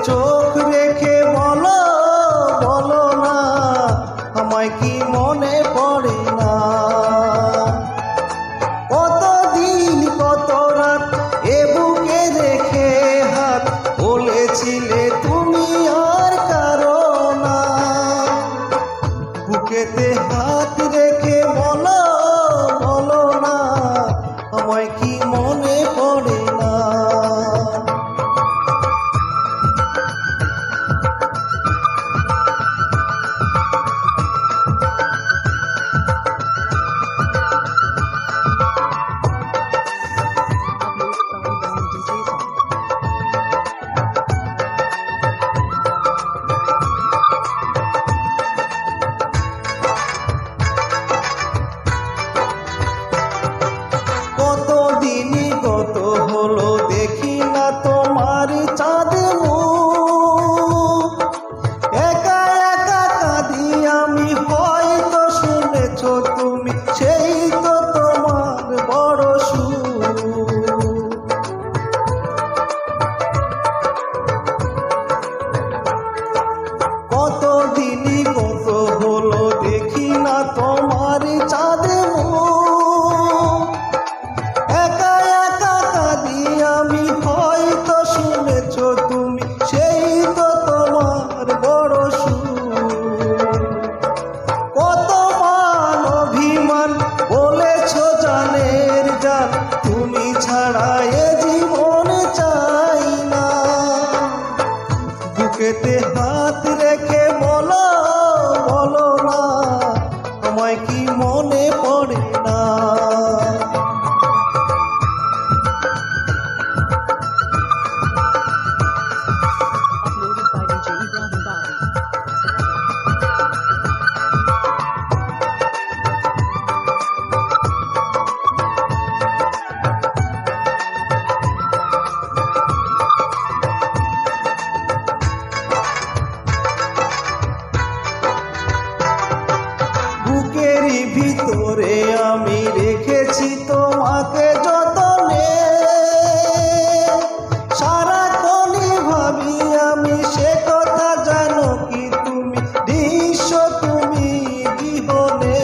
চোখ রেখে বলো বলো না আমায় কি মনে পড়ে না। কতদিন কত রাত এ বুকে রেখে হাত বলেছিলে তুমি আর কারো না। বুকেতে হাত রেখে বলো বলো না আমায় কি মনে পড়ে না। কতদিনই কত হলো দেখি না তোমার চাঁদ মুখ। একা একা কাঁদি আমি, হয়তো শুনেছ তুমি, সেই তো তোমার বড় সুখ। কতদিনই কত হলো দেখি না তোমার চাঁদ মুখ। একা একা কাঁদি আমি, হয়তো শুনেছ তুমি, সেই তো তোমার বড় সুখ। কত মান অভিমান বলেছ জানের জান, তুমি ছাড়া এ জীবন চাই না। বুকেতে হাত রেখে বলো বলো না আমায় কি মনে পড়ে না। বুকেরই ভিতরে আমি রেখেছি তোমাকে যতনে। সারাক্ষণই ভাবি আমি সে কথা, জানো কি তুমি দৃশ্য তুমি জীবনে।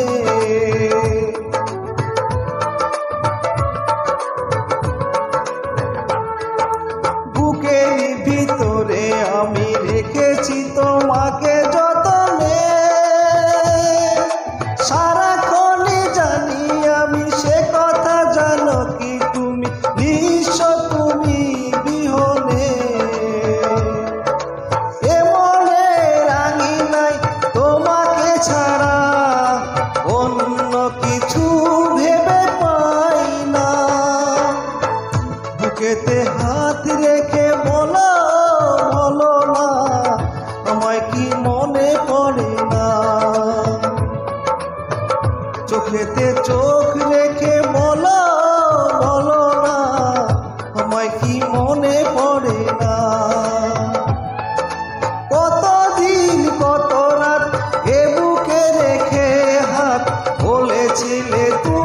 বুকেরই ভিতরে আমি রেখেছি তোমাকে যতনে। সারাক্ষণই জানি আমি সে কথা, জানো কি তুমি নিঃস্ব তুমি বিহনে। এ মনে রাঙি নাই তোমাকে ছাড়া, অন্য কিছু ভেবে পাই না। বুকেতে হাত রেখে বলো বলো না আমায় কি মনে পড়ে না। চোখেতে চোখ রেখে বলো বলো না আমায় কি মনে পড়ে না। কতদিন কত রাত এ বুকে রেখে হাত বলেছিলে তুমি